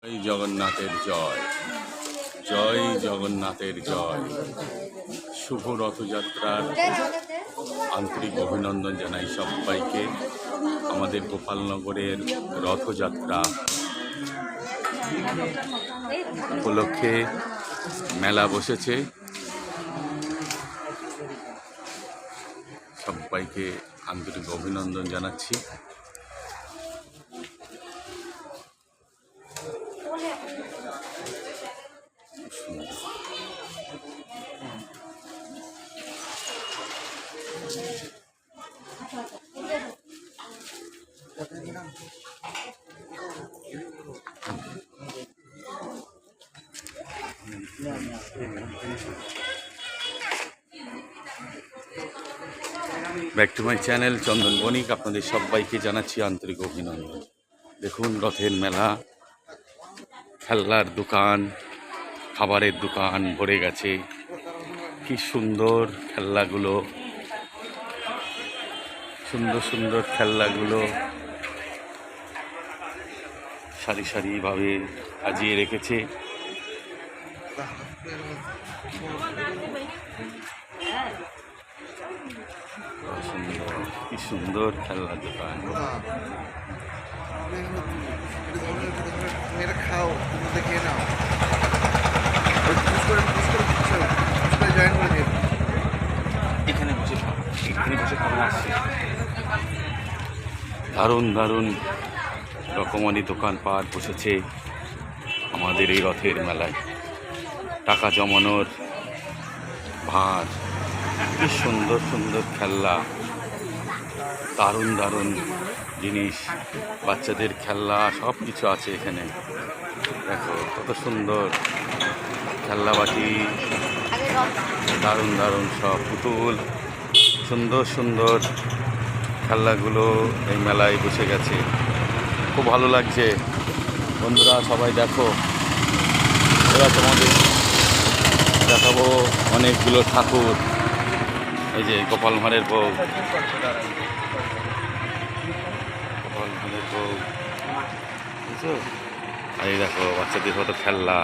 জয় জগন্নাথের জয়, জয় জগন্নাথের জয়। শুভ রথযাত্রার আন্তরিক অভিনন্দন জানাই সবাইকে। আমাদের গোপালনগরের রথযাত্রা উপলক্ষে মেলা বসেছে। সবাইকে আন্তরিক অভিনন্দন জানাচ্ছি। ব্যাক টু মাই চ্যানেল চন্দন বণিক। আপনাদের সবাইকে জানাচ্ছি আন্তরিক অভিনন্দন। দেখুন রথের মেলা, খেলনার দোকান, খাবারের দোকান ভরে গেছে। কি সুন্দর খেলনাগুলো, সুন্দর সুন্দর খেলনাগুলো সারি সারিভাবে সাজিয়ে রেখেছে। কি সুন্দর খেলনার দোকান। দারুণ দারুণ রকমারি দোকানপাট বসেছে আমাদের এই রথের মেলায়। টাকা জমানোর ভাঁড়, কি সুন্দর সুন্দর খেলনা, দারুণ দারুণ জিনিস, বাচ্চাদের খেলনা সব কিছু আছে এখানে। দেখো কত সুন্দর খেলনাবাটি, দারুণ দারুণ সব পুতুল, সুন্দর সুন্দর খেলনাগুলো এই মেলায় বসে গেছে। খুব ভালো লাগছে বন্ধুরা, সবাই দেখো। এবার তোমাদের দেখাবো অনেকগুলো ঠাকুর। এই যে গোপাল ভাঁড়ের ভোগ, গোপাল ভাঁড়ের ভোগ, বুঝছো? এই দেখো বাচ্চাদের কত খেলনা,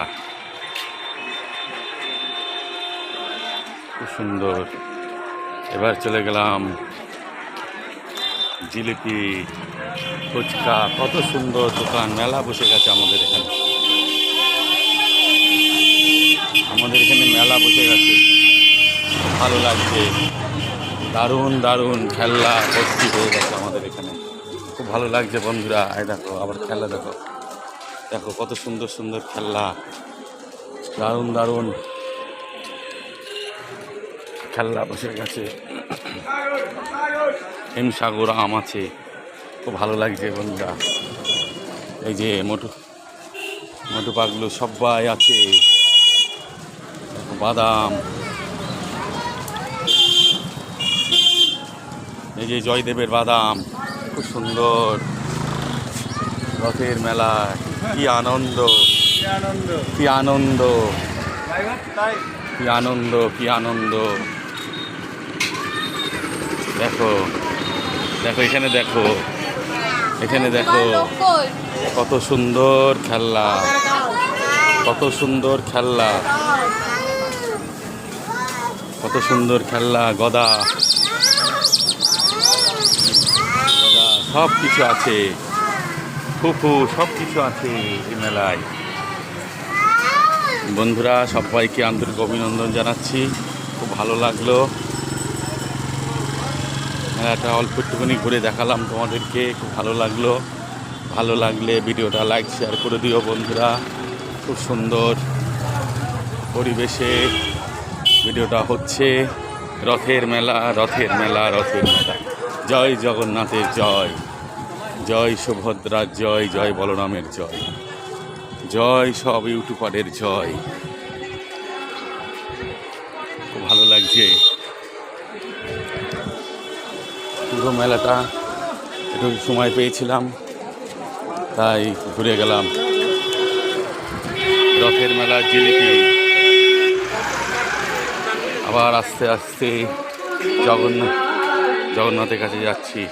খুব সুন্দর। এবার চলে গেলাম জিলিপি, ফুচকা, কত সুন্দর দোকান, মেলা বসে গেছে আমাদের এখানে। আমাদের এখানে মেলা বসে গেছে, খুব ভালো লাগছে। দারুণ দারুণ খেলনা ভর্তি হয়ে গেছে আমাদের এখানে, খুব ভালো লাগছে বন্ধুরা। এই দেখো আবার খেলনা, দেখো দেখো কত সুন্দর সুন্দর খেলনা, দারুণ দারুণ খেলনা বসে গেছে। হিমসাগর আম আছে, খুব ভালো লাগছে বন্ধুরা। এই যে মোটু মোটু পাগলু সবাই আছে, বাদাম, এই যে জয়দেবের বাদাম, খুব সুন্দর। রথের মেলা, কি আনন্দ, কি আনন্দ, কি আনন্দ, কি আনন্দ। দেখো দেখো এখানে, দেখো এখানে, দেখো কত সুন্দর খেলনা, কত সুন্দর খেলনা, কত সুন্দর খেলনা। গদা গদা সব কিছু আছে, ফুফু সব কিছু আছে এই মেলায়। বন্ধুরা সবাইকে আন্তরিক অভিনন্দন জানাচ্ছি, খুব ভালো লাগলো মেলাটা। অল্প একটুখানি ঘুরে দেখালাম তোমাদেরকে, খুব ভালো লাগলো। ভালো লাগলে ভিডিওটা লাইক শেয়ার করে দিও বন্ধুরা। খুব সুন্দর পরিবেশে ভিডিওটা হচ্ছে। রথের মেলা, রথের মেলা, রথের মেলা। জয় জগন্নাথের জয়, জয় সুভদ্রার জয়, জয় বলরামের জয়, জয় সব ইউটিউবারের জয়। খুব ভালো লাগছে পুরো মেলাটা। একটু সময় পেয়েছিলাম তাই ঘুরে গেলাম। রথের মেলা, জিলিপি, আবার আস্তে আস্তে জগন্নাথের কাছে যাচ্ছি।